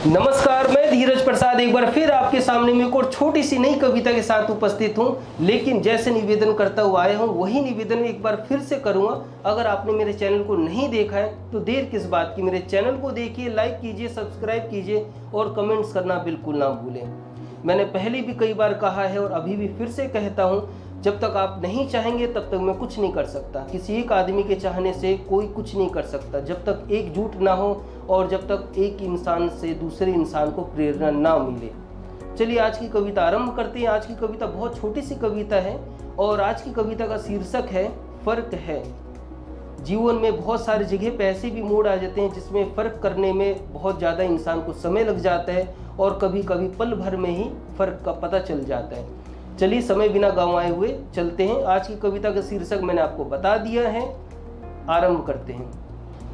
नमस्कार, मैं धीरज प्रसाद एक बार फिर आपके सामने में एक और छोटी सी नई कविता के साथ उपस्थित हूं। लेकिन जैसे निवेदन करता हुआ आया हूं वही निवेदन एक बार फिर से करूंगा। अगर आपने मेरे चैनल को नहीं देखा है तो देर किस बात की, मेरे चैनल को देखिए, लाइक कीजिए, सब्सक्राइब कीजिए और कमेंट्स करना बिल्कुल ना भूलें। मैंने पहले भी कई बार कहा है और अभी भी फिर से कहता हूँ, जब तक आप नहीं चाहेंगे तब तक मैं कुछ नहीं कर सकता। किसी एक आदमी के चाहने से कोई कुछ नहीं कर सकता जब तक एकजुट ना हो और जब तक एक इंसान से दूसरे इंसान को प्रेरणा ना मिले। चलिए आज की कविता आरंभ करते हैं। आज की कविता बहुत छोटी सी कविता है और आज की कविता का शीर्षक है फर्क है। जीवन में बहुत सारी जगह पे ऐसे भी मोड़ आ जाते हैं जिसमें फ़र्क करने में बहुत ज़्यादा इंसान को समय लग जाता है और कभी कभी पल भर में ही फ़र्क का पता चल जाता है। चलिए समय बिना गंवाए हुए चलते हैं। आज की कविता का शीर्षक मैंने आपको बता दिया है, आरंभ करते हैं।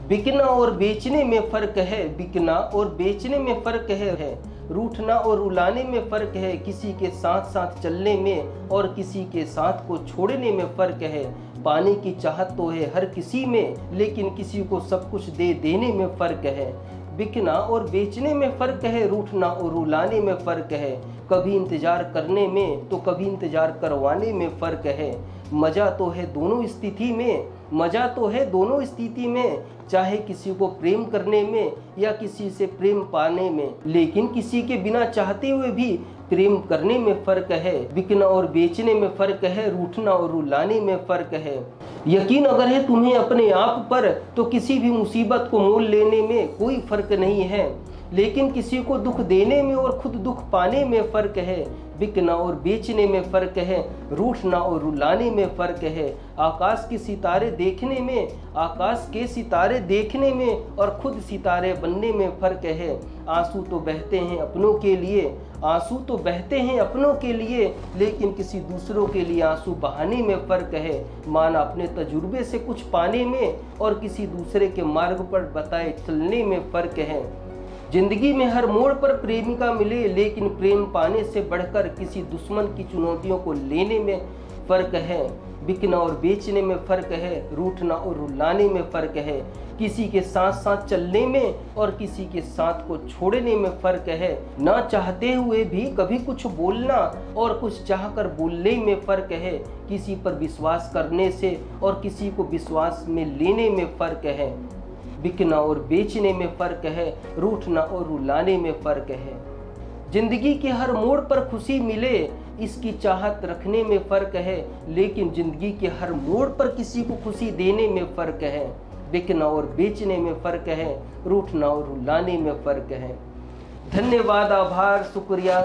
बिकना और बेचने में फ़र्क है, बिकना और बेचने में फ़र्क है। रूठना और रुलाने में फ़र्क है, किसी के साथ साथ चलने में और किसी के साथ को छोड़ने में फ़र्क है। पाने की चाहत तो है हर किसी में, लेकिन किसी को सब कुछ दे देने में फ़र्क है। बिकना और बेचने में फ़र्क है, रूठना और रुलाने में फ़र्क है। कभी इंतज़ार करने में तो कभी इंतज़ार करवाने में फ़र्क है। मज़ा तो है दोनों स्थिति में, मज़ा तो है दोनों स्थिति में, चाहे किसी को प्रेम करने में या किसी से प्रेम पाने में, लेकिन किसी के बिना चाहते हुए भी प्रेम करने में फ़र्क है। बिकना और बेचने में फ़र्क है, रूठना और रुलाने में फ़र्क है। यकीन अगर है तुम्हें अपने आप पर तो किसी भी मुसीबत को मोल लेने में कोई फ़र्क नहीं है, लेकिन किसी को दुख देने में और खुद दुख पाने में फ़र्क है। बिकना और बेचने में फ़र्क है, रूठना और रुलाने में फ़र्क है। आकाश के सितारे देखने में, आकाश के सितारे देखने में और खुद सितारे बनने में फ़र्क है। आंसू तो बहते हैं अपनों के लिए, आंसू तो बहते हैं अपनों के लिए, लेकिन किसी दूसरों के लिए आंसू बहाने में फ़र्क है। माना अपने तजुर्बे से कुछ पाने में और किसी दूसरे के मार्ग पर बताए चलने में फ़र्क है। जिंदगी में हर मोड़ पर प्रेमिका मिले, लेकिन प्रेम पाने से बढ़कर किसी दुश्मन की चुनौतियों को लेने में फ़र्क है। बिकना और बेचने में फ़र्क है, रूठना और रुलाने में फ़र्क है। किसी के साथ साथ चलने में और किसी के साथ को छोड़ने में फ़र्क है। ना चाहते हुए भी कभी कुछ बोलना और कुछ चाहकर बोलने में फ़र्क है। किसी पर विश्वास करने से और किसी को विश्वास में लेने में फ़र्क है। बिकना और बेचने में फ़र्क है, रूठना और रुलाने में फ़र्क है। जिंदगी के हर मोड़ पर खुशी मिले, इसकी चाहत रखने में फ़र्क है, लेकिन जिंदगी के हर मोड़ पर किसी को खुशी देने में फ़र्क है। बिकना और बेचने में फ़र्क है, रूठना और रुलाने में फ़र्क है। धन्यवाद, आभार, शुक्रिया।